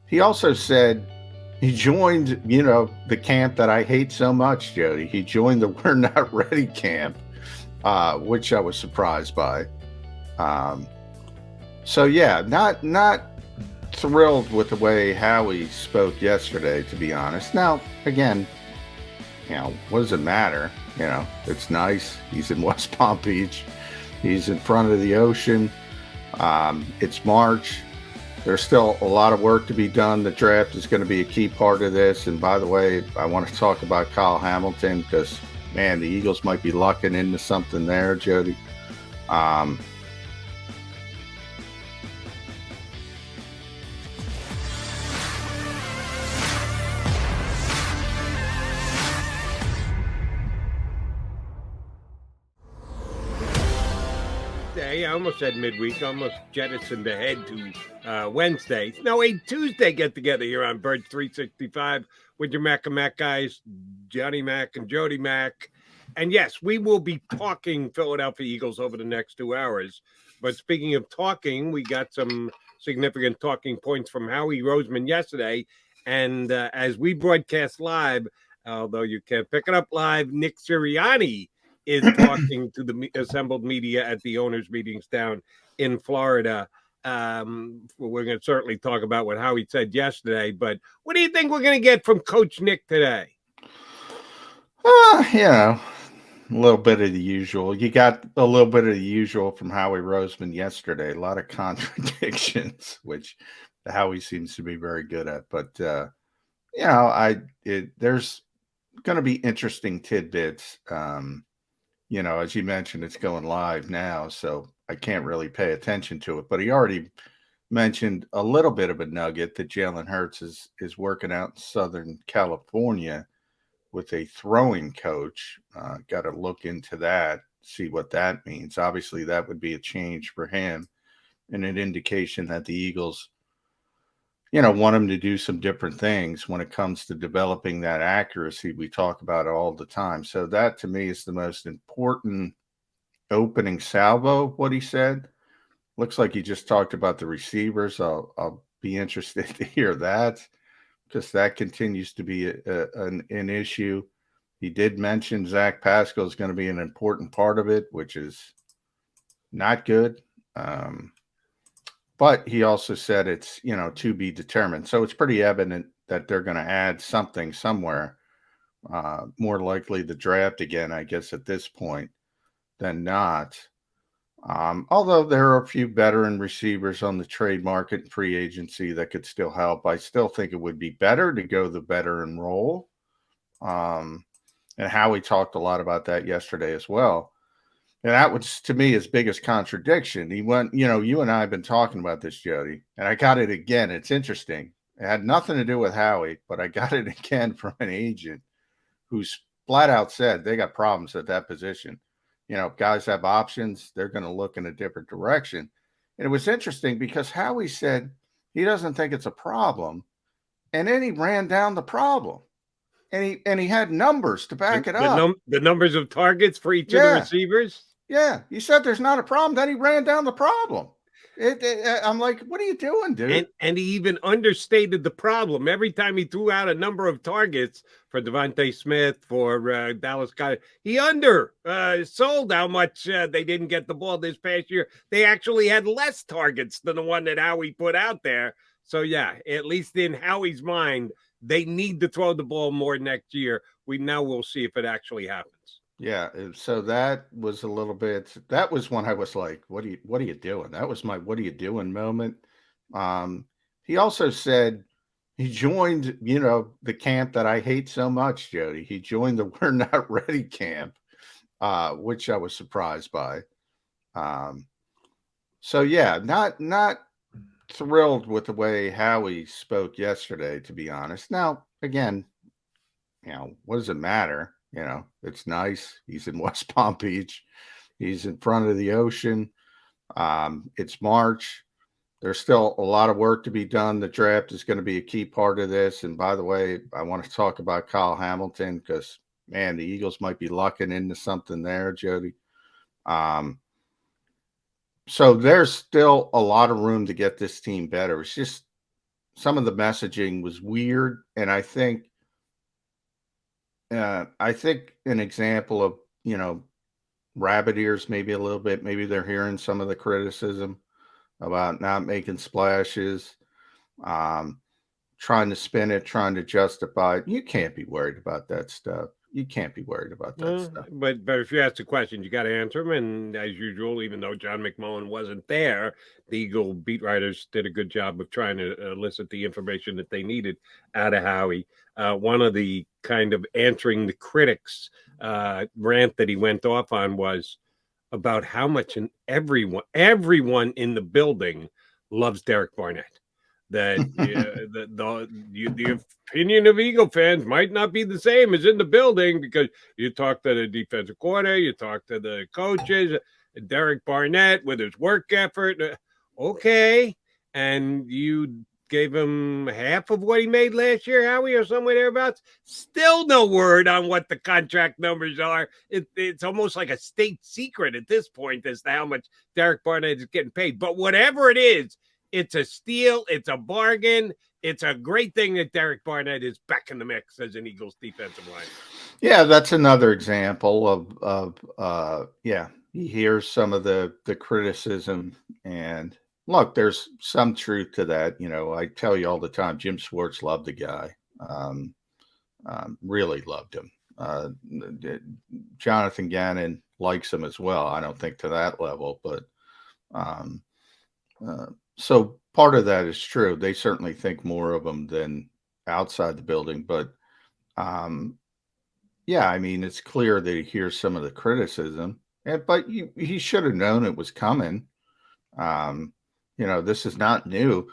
He also said he joined, the camp that I hate so much, Jody. He joined the We're Not Ready camp, which I was surprised by. Um, so yeah, not thrilled with the way Howie spoke yesterday, to be honest. Now, again, what does it matter? It's nice. He's in West Palm Beach. He's in front of the ocean. It's March. There's still a lot of work to be done. The draft is going to be a key part of this. And by the way, I want to talk about Kyle Hamilton because, man, the Eagles might be lucking into something there, Jody. Um, I almost said midweek, almost jettisoned ahead to Wednesday. No, a Tuesday get together here on Bird 365 with your Mac and Mac guys, Johnny Mac and Jody Mac. And yes, we will be talking Philadelphia Eagles over the next 2 hours. But speaking of talking, we got some significant talking points from Howie Roseman yesterday. And as we broadcast live, although you can't pick it up live, Nick Sirianni is talking to the assembled media at the owners' meetings down in Florida. We're going to certainly talk about what Howie said yesterday, but what do you think we're going to get from Coach Nick today? a little bit of the usual. You got a little bit of the usual from Howie Roseman yesterday. A lot of contradictions, which Howie seems to be very good at. But there's going to be interesting tidbits. As you mentioned, it's going live now, so I can't really pay attention to it. But he already mentioned a little bit of a nugget that Jalen Hurts is working out in Southern California with a throwing coach. Got to look into that, see what that means. Obviously, that would be a change for him and an indication that the Eagles, want him to do some different things when it comes to developing that accuracy we talk about all the time. So that to me is the most important opening salvo, what he said. Looks like he just talked about the receivers. I'll be interested to hear that because that continues to be an issue. He did mention Zach Pascal is going to be an important part of it, which is not good. But he also said it's, to be determined. So it's pretty evident that they're going to add something somewhere. More likely the draft again, I guess, at this point than not. Although there are a few veteran receivers on the trade market and free agency that could still help, I still think it would be better to go the veteran role. And Howie talked a lot about that yesterday as well. And that was, to me, his biggest contradiction. He went, you and I have been talking about this, Jody, and I got it again. It's interesting. It had nothing to do with Howie, but I got it again from an agent who's flat out said they got problems at that position. Guys have options. They're going to look in a different direction. And it was interesting because Howie said he doesn't think it's a problem. And then he ran down the problem. And he had numbers to back it up. The numbers of targets for each of the receivers? Yeah. He said there's not a problem. Then he ran down the problem. I'm like, what are you doing, dude? And he even understated the problem. Every time he threw out a number of targets for Devontae Smith, for Dallas Goedert, he sold how much they didn't get the ball this past year. They actually had less targets than the one that Howie put out there. So, yeah, at least in Howie's mind, they need to throw the ball more next year. We'll see if it actually happens. Yeah, so that was a little bit. That was when I was like, "What are you doing?" That was my "What are you doing?" moment. He also said he joined, the camp that I hate so much, Jody. He joined the We're Not Ready camp, which I was surprised by. So yeah, not thrilled with the way Howie spoke yesterday, to be honest. Now, again, what does it matter? It's nice. He's in West Palm Beach. He's in front of the ocean. It's March. There's still a lot of work to be done. The draft is going to be a key part of this. And by the way, I want to talk about Kyle Hamilton because, man, the Eagles might be lucking into something there, Jody. So there's still a lot of room to get this team better. It's just some of the messaging was weird, and I think an example of, rabbit ears, maybe a little bit. Maybe they're hearing some of the criticism about not making splashes, um, trying to spin it, trying to justify it. You can't be worried about that stuff. You can't be worried about that stuff. But if you ask the question, you got to answer them. And as usual, even though John McMullen wasn't there, the Eagle beat writers did a good job of trying to elicit the information that they needed out of Howie. One of the kind of answering the critics rant that he went off on was about how much everyone in the building loves Derek Barnett. That the opinion of Eagle fans might not be the same as in the building, because you talk to the defensive coordinator, you talk to the coaches, Derek Barnett with his work effort. Okay. And you gave him half of what he made last year, Howie, or somewhere thereabouts. Still no word on what the contract numbers are. It's almost like a state secret at this point as to how much Derek Barnett is getting paid. But whatever it is, it's a steal. It's a bargain. It's a great thing that Derek Barnett is back in the mix as an Eagles defensive line. Yeah, that's another example of you hear some of the criticism, and look, there's some truth to that. I tell you all the time, Jim Schwartz loved the guy, really loved him. Jonathan Gannon likes him as well. I don't think to that level, but so part of that is true. They certainly think more of him than outside the building, but yeah, I mean, it's clear that he hears some of the criticism, but he should have known it was coming. This is not new.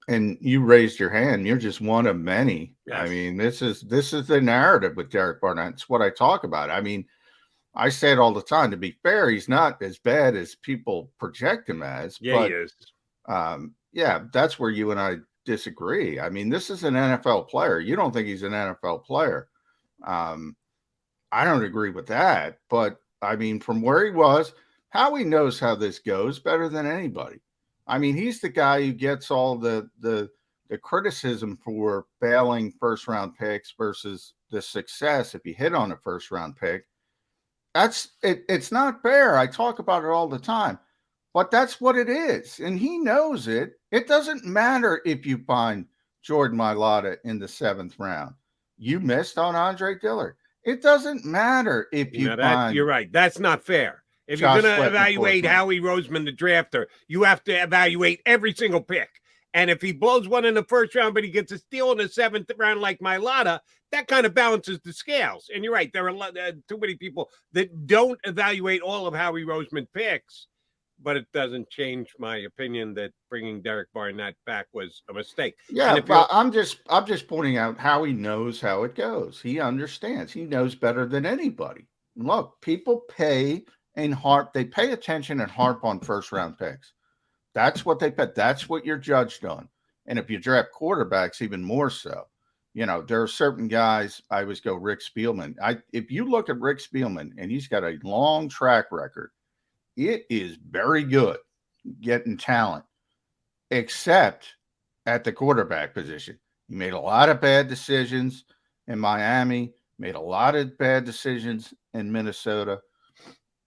And you raised your hand. You're just one of many. Yes. I mean, this is the narrative with Derek Barnett. It's what I talk about. I mean, I say it all the time. To be fair, he's not as bad as people project him as. Yeah, but, he is. Yeah, that's where you and I disagree. I mean, this is an NFL player. You don't think he's an NFL player. I don't agree with that. But, I mean, from where he was, Howie knows how this goes better than anybody. I mean, he's the guy who gets all the criticism for failing first-round picks versus the success if you hit on a first-round pick. It's not fair. I talk about it all the time, but that's what it is. And he knows it. It doesn't matter if you find Jordan Mailata in the 7th round. You missed on Andre Dillard. It doesn't matter if you find. You're right. That's not fair. If you're going to evaluate Howie Roseman, the drafter, you have to evaluate every single pick. And if he blows one in the 1st round, but he gets a steal in the 7th round like Mailata, that kind of balances the scales. And you're right. There are too many people that don't evaluate all of Howie Roseman picks, but it doesn't change my opinion that bringing Derek Barnett back was a mistake. Yeah, but I'm just pointing out how he knows how it goes. He understands. He knows better than anybody. Look, people pay they pay attention and harp on 1st-round picks. That's what they pay. That's what you're judged on. And if you draft quarterbacks, even more so. There are certain guys. I always go Rick Spielman. If you look at Rick Spielman, and he's got a long track record, it is very good getting talent, except at the quarterback position. He made a lot of bad decisions in Miami, made a lot of bad decisions in Minnesota.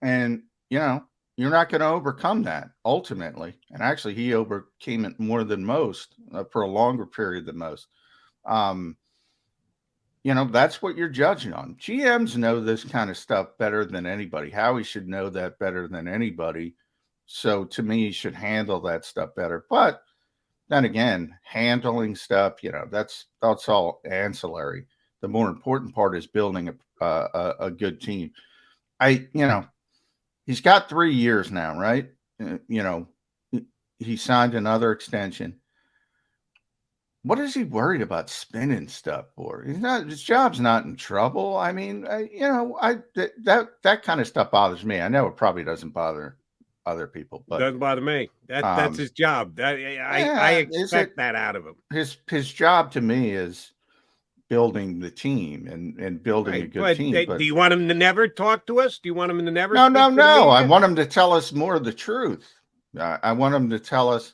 And, you're not going to overcome that ultimately. And actually, he overcame it more than most for a longer period than most. That's what you're judging on. GMs know this kind of stuff better than anybody. Howie should know that better than anybody. So to me, he should handle that stuff better. But then again, handling stuff, that's all ancillary. The more important part is building a good team. He's got 3 years now, right? He signed another extension. What is he worried about spinning stuff for? His job's not in trouble. I mean, that kind of stuff bothers me. I know it probably doesn't bother other people, but it doesn't bother me. That's his job. I expect that out of him. His job to me is building the team and building a good team. Do you want him to never talk to us? Do you want him to never? No. I want him to tell us more of the truth. I want him to tell us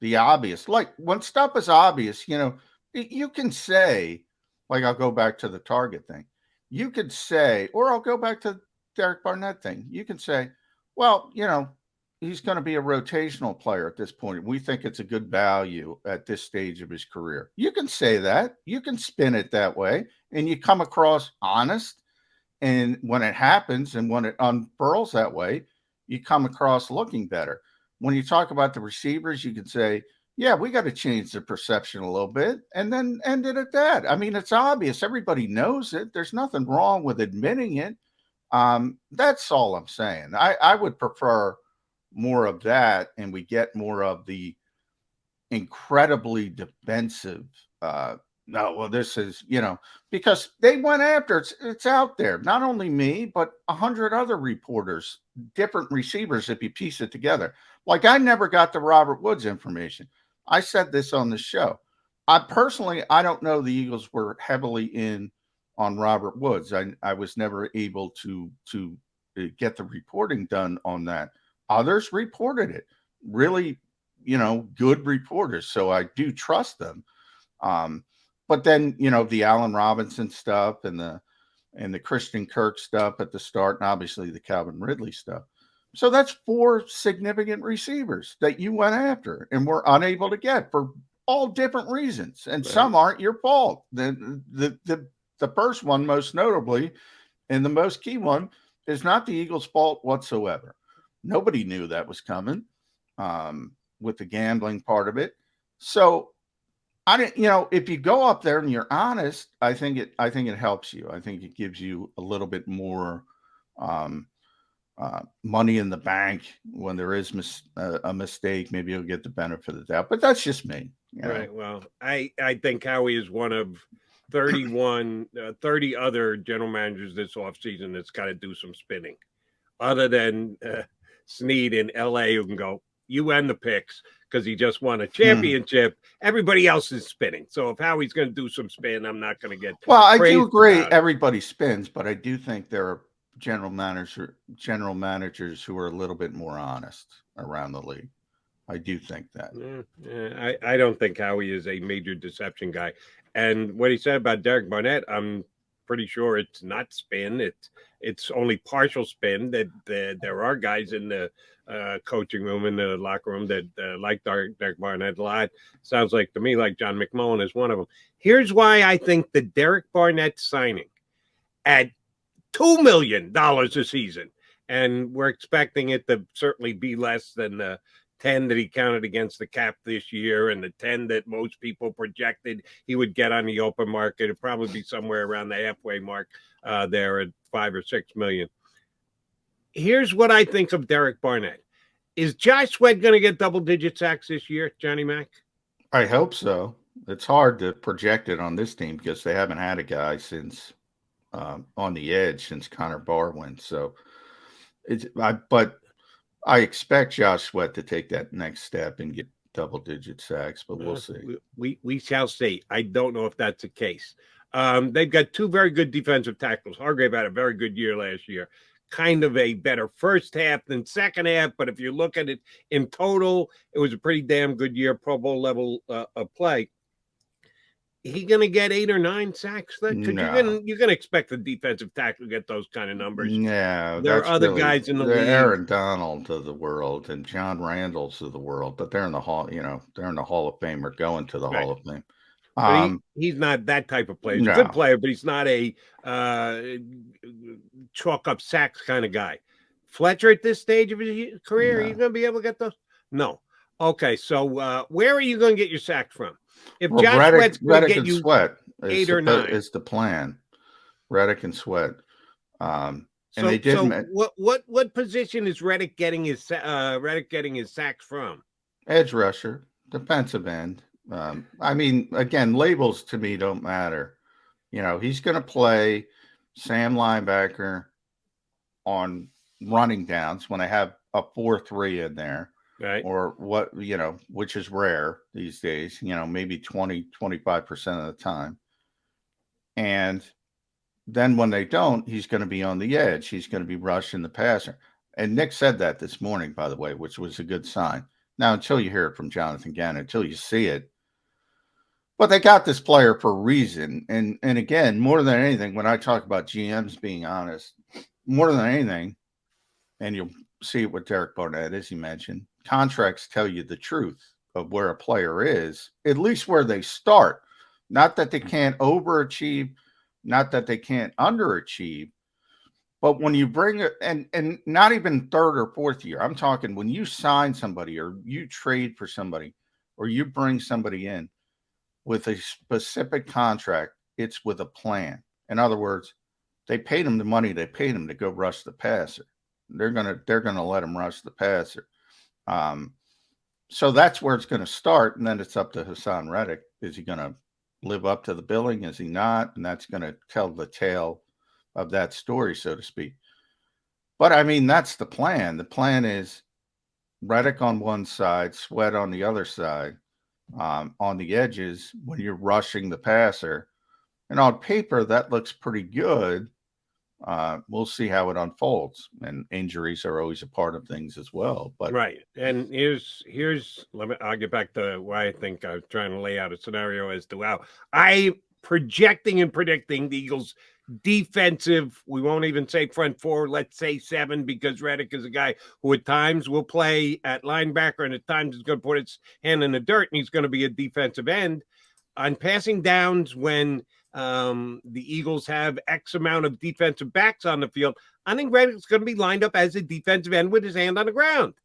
the obvious. Like when stuff is obvious, you can say, like I'll go back to the Target thing. You could say, or I'll go back to Derek Barnett thing. You can say, well, he's going to be a rotational player at this point. We think it's a good value at this stage of his career. You can say that. You can spin it that way, and you come across honest. And when it happens and when it unfurls that way, you come across looking better. When you talk about the receivers, you can say, yeah, we got to change the perception a little bit and then end it at that. I mean, it's obvious. Everybody knows it. There's nothing wrong with admitting it. That's all I'm saying. I would prefer more of that, and we get more of the incredibly defensive. No, well, this is, because they went after it's out there. Not only me, but 100 other reporters, different receivers, if you piece it together. Like I never got the Robert Woods information. I said this on the show. I don't know the Eagles were heavily in on Robert Woods. I was never able to get the reporting done on that. Others reported it. Really, good reporters. So I do trust them. But then, the Allen Robinson stuff and the Christian Kirk stuff at the start, and obviously the Calvin Ridley stuff. So that's 4 significant receivers that you went after and were unable to get for all different reasons. And some aren't your fault. The first one, most notably, and the most key one, is not the Eagles' fault whatsoever. Nobody knew that was coming with the gambling part of it. So I didn't, if you go up there and you're honest, I think it helps you. I think it gives you a little bit more money in the bank when there is a mistake. Maybe you'll get the benefit of that, but that's just me. Right. Well, I think Howie is one of 30 other general managers this offseason that's got to do some spinning, other than Snead in LA, who can go, you and the picks, because he just won a championship. Everybody else is spinning. So if Howie's going to do some spin, I'm not going to get. Well, I do agree. Everybody spins, but I do think there are general managers who are a little bit more honest around the league. I do think that. I don't think Howie is a major deception guy. And what he said about Derek Barnett, I'm pretty sure it's not spin. It's only partial spin. That there are guys in the coaching room, in the locker room, that like Derek Barnett a lot. Sounds like to me like John McMullen is one of them. Here's why I think the Derek Barnett signing at $2 million a season, and we're expecting it to certainly be less than the 10 that he counted against the cap this year, and the 10 that most people projected he would get on the open market. It'd probably be somewhere around the halfway mark there at 5 or 6 million. Here's what I think of Derek Barnett. Is Josh Sweat going to get double-digit sacks this year, Johnny Mac? I hope so. It's hard to project it on this team because they haven't had a guy since on the edge since Connor Barr went. So but I expect Josh Sweat to take that next step and get double-digit sacks, but we'll see. We shall see. I don't know if that's the case. They've got 2 very good defensive tackles. Hargrave had a very good year last year. Kind of a better first half than second half, but if you look at it in total, it was a pretty damn good year, Pro Bowl level of play. He going to get 8 or 9 sacks? No. You're going to expect the defensive tackle to get those kind of numbers. Yeah, there are other guys in the league. Aaron Donald of the world and John Randall's of the world, but they're in the hall. They're in the Hall of Fame or going to the Hall of Fame. But he's not that type of player. He's a good player, but he's not a chalk up sacks kind of guy. Fletcher at this stage of his career, are you going to be able to get those? No. Okay, so where are you going to get your sacks from? If Josh Sweat's going to get you Sweat 8 or 9, is the plan. Reddick and Sweat. And they didn't. So what position is Reddick getting his sacks from? Edge rusher, defensive end. I mean, again, labels to me don't matter. He's going to play Sam linebacker on running downs when I have a 4-3 in there. Right. Or what, which is rare these days, maybe 25% of the time. And then when they don't, he's going to be on the edge. He's going to be rushing the passer. And Nick said that this morning, by the way, which was a good sign. Now, until you hear it from Jonathan Gannon, until you see it. But they got this player for a reason. And again, more than anything, when I talk about GMs being honest, more than anything, and you'll see it with Derek Barnett, as you mentioned, contracts tell you the truth of where a player is, at least where they start. Not that they can't overachieve, not that they can't underachieve, but when you bring it, and not even third or fourth year, I'm talking when you sign somebody or you trade for somebody or you bring somebody in with a specific contract, it's with a plan. In other words, they paid him the money they paid him to go rush the passer. They're gonna let him rush the passer. Um, so that's where it's going to start, and then it's up to Hassan Reddick. Is he going to live up to the billing? Is he not? And that's going to tell the tale of that story, so to speak. But I mean, that's the plan. The plan is Reddick on one side, Sweat on the other side, on the edges when you're rushing the passer. And on paper, that looks pretty good. We'll see how it unfolds, and injuries are always a part of things as well. But right, and I'll get back to why I think I was trying to lay out a scenario as to how I projecting and predicting the Eagles defensive. We won't even say front four. Let's say 7, because Reddick is a guy who at times will play at linebacker and at times is going to put his hand in the dirt, and he's going to be a defensive end on passing downs when the Eagles have X amount of defensive backs on the field. I think Reddick's going to be lined up as a defensive end with his hand on the ground.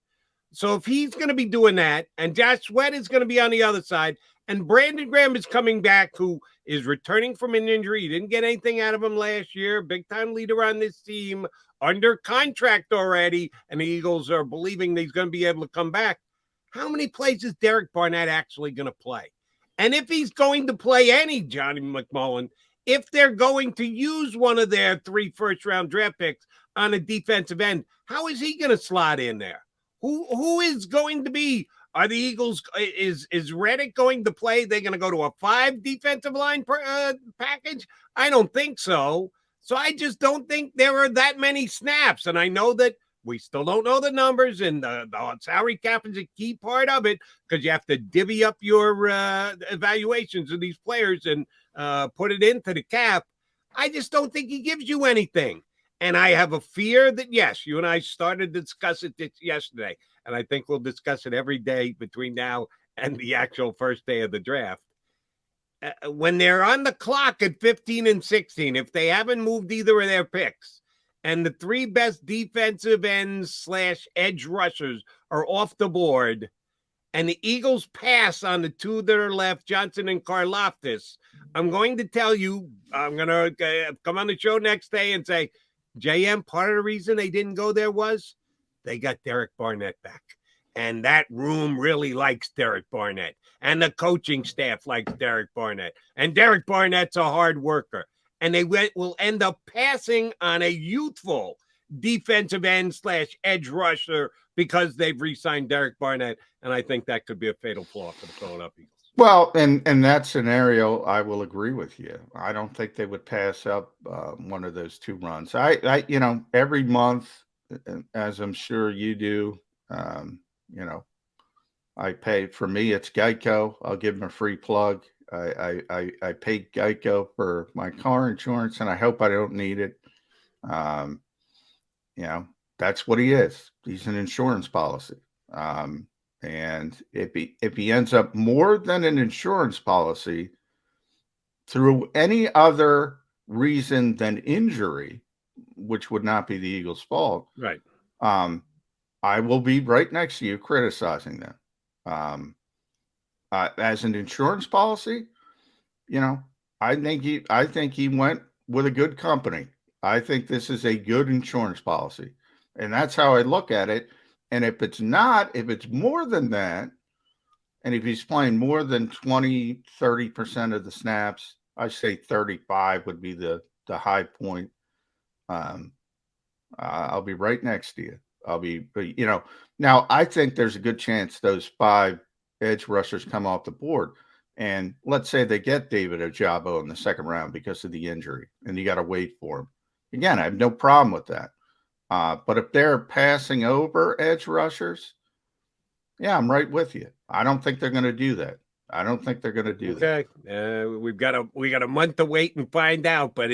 So if he's going to be doing that, and Josh Sweat is going to be on the other side, and Brandon Graham is coming back, who is returning from an injury. He didn't get anything out of him last year. Big-time leader on this team, under contract already, and the Eagles are believing that he's going to be able to come back. How many plays is Derek Barnett actually going to play? And if he's going to play any, Johnny McMullen, if they're going to use one of their 3 first-round draft picks on a defensive end, how is he going to slot in there? Who is going to be? Are the Eagles, is Reddick going to play? They're going to go to a 5 defensive line package? I don't think so. So I just don't think there are that many snaps. And I know that we still don't know the numbers, and the salary cap is a key part of it, because you have to divvy up your evaluations of these players and put it into the cap. I just don't think he gives you anything. And I have a fear that, yes, you and I started to discuss it yesterday, and I think we'll discuss it every day between now and the actual first day of the draft. When they're on the clock at 15 and 16, if they haven't moved either of their picks, and the 3 best defensive ends / edge rushers are off the board, and the Eagles pass on the 2 that are left, Johnson and Karlaftis, I'm going to tell you, I'm going to come on the show next day and say, JM, part of the reason they didn't go there was they got Derek Barnett back. And that room really likes Derek Barnett. And the coaching staff likes Derek Barnett. And Derek Barnett's a hard worker. And they will end up passing on a youthful defensive end / edge rusher because they've re-signed Derek Barnett. And I think that could be a fatal flaw for the Philadelphia Eagles. Well, in that scenario, I will agree with you. I don't think they would pass up one of those 2 runs. I every month, as I'm sure you do, I pay. For me, it's Geico. I'll give them a free plug. I pay Geico for my car insurance, and I hope I don't need it. That's what he is. He's an insurance policy. And if he ends up more than an insurance policy through any other reason than injury, which would not be the Eagles' fault, right? I will be right next to you criticizing them. As an insurance policy, I think he went with a good company. I think this is a good insurance policy, and that's how I look at it. And if it's more than that, and if he's playing more than 20, 30% of the snaps, I say 35 would be the high point. I'll be right next to you. Now I think there's a good chance those 5 edge rushers come off the board. And let's say they get David Ojabo in the 2nd round because of the injury, and you got to wait for him. Again, I have no problem with that. But if they're passing over edge rushers, Yeah, I'm right with you. I don't think they're going to do that. I don't think they're going to do that. Okay, we got a month to wait and find out. But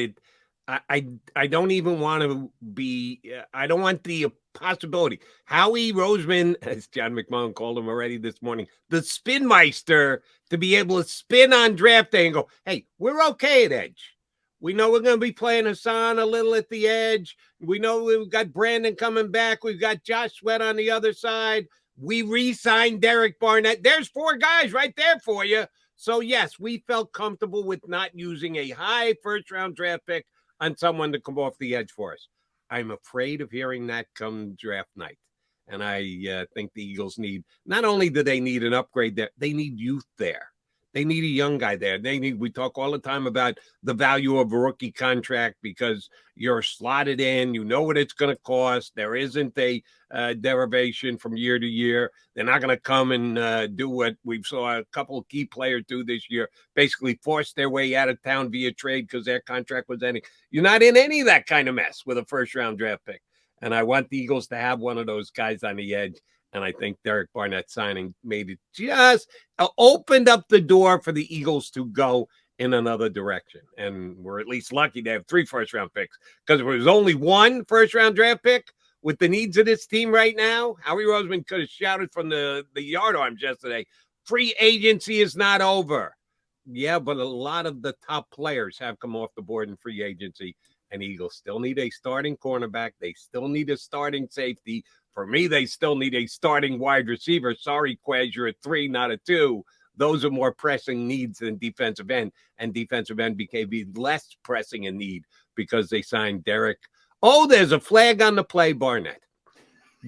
I don't even want to be. I don't want the possibility. Howie Roseman, as John McMullen called him already this morning, the spin meister, to be able to spin on draft day and go, "Hey, we're okay at edge. We know we're going to be playing Hassan a little at the edge. We know we've got Brandon coming back. We've got Josh Sweat on the other side. We re-signed Derek Barnett. There's 4 guys right there for you." So, yes, we felt comfortable with not using a high first-round draft pick on someone to come off the edge for us. I'm afraid of hearing that come draft night. And I think the Eagles need, not only do they need an upgrade there, they need youth there. They need a young guy there. We talk all the time about the value of a rookie contract because you're slotted in, you know what it's going to cost. There isn't a derivation from year to year. They're not going to come and do what we saw a couple of key players do this year, basically force their way out of town via trade because their contract was ending. You're not in any of that kind of mess with a first-round draft pick. And I want the Eagles to have one of those guys on the edge. And I think Derek Barnett signing made it just opened up the door for the Eagles to go in another direction. And we're at least lucky to have 3 first-round picks, because if there was only 1 first-round draft pick with the needs of this team right now, Howie Roseman could have shouted from the yard arms yesterday, free agency is not over. Yeah, but a lot of the top players have come off the board in free agency, and Eagles still need a starting cornerback. They still need a starting safety. For me, they still need a starting wide receiver. Sorry, Quez, you're a 3, not a 2. Those are more pressing needs than defensive end, and defensive end became less pressing a need because they signed Derek. Oh, there's a flag on the play, Barnett.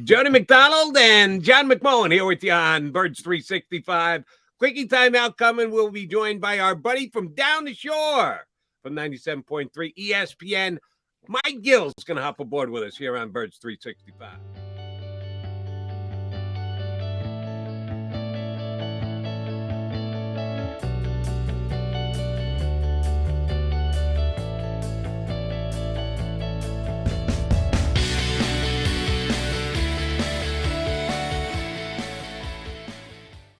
Jody McDonald and John McMullen here with you on Birds 365. Quickie timeout coming. We'll be joined by our buddy from down the shore from 97.3 ESPN. Mike Gill's going to hop aboard with us here on Birds 365.